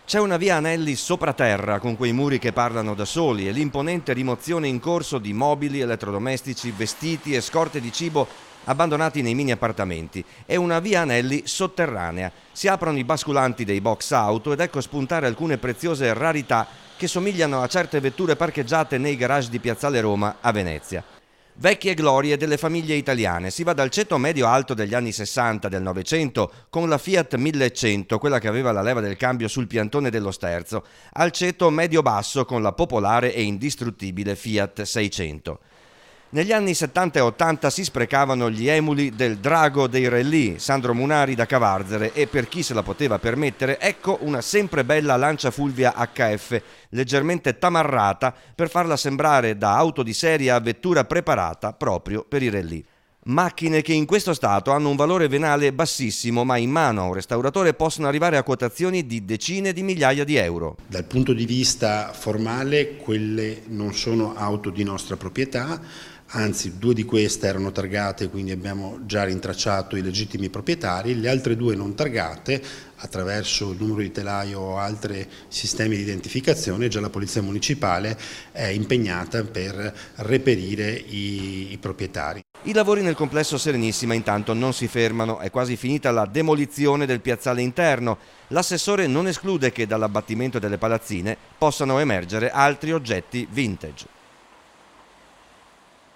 C'è una via Anelli sopraterra con quei muri che parlano da soli e l'imponente rimozione in corso di mobili, elettrodomestici, vestiti e scorte di cibo abbandonati nei mini appartamenti. È una via Anelli sotterranea. Si aprono i basculanti dei box auto ed ecco spuntare alcune preziose rarità che somigliano a certe vetture parcheggiate nei garage di Piazzale Roma a Venezia. Vecchie glorie delle famiglie italiane. Si va dal ceto medio-alto degli anni 60 del Novecento con la Fiat 1100, quella che aveva la leva del cambio sul piantone dello sterzo, al ceto medio-basso con la popolare e indistruttibile Fiat 600. Negli anni 70 e 80 si sprecavano gli emuli del drago dei rallye, Sandro Munari da Cavarzere, e per chi se la poteva permettere, ecco una sempre bella Lancia Fulvia HF, leggermente tamarrata per farla sembrare da auto di serie a vettura preparata proprio per i rallye. Macchine che in questo stato hanno un valore venale bassissimo, ma in mano a un restauratore possono arrivare a quotazioni di decine di migliaia di euro. Dal punto di vista formale, quelle non sono auto di nostra proprietà, anzi 2 di queste erano targate, quindi abbiamo già rintracciato i legittimi proprietari. Le altre 2 non targate, attraverso il numero di telaio o altri sistemi di identificazione, già la Polizia Municipale è impegnata per reperire i proprietari. I lavori nel complesso Serenissima intanto non si fermano, è quasi finita la demolizione del piazzale interno. L'assessore non esclude che dall'abbattimento delle palazzine possano emergere altri oggetti vintage.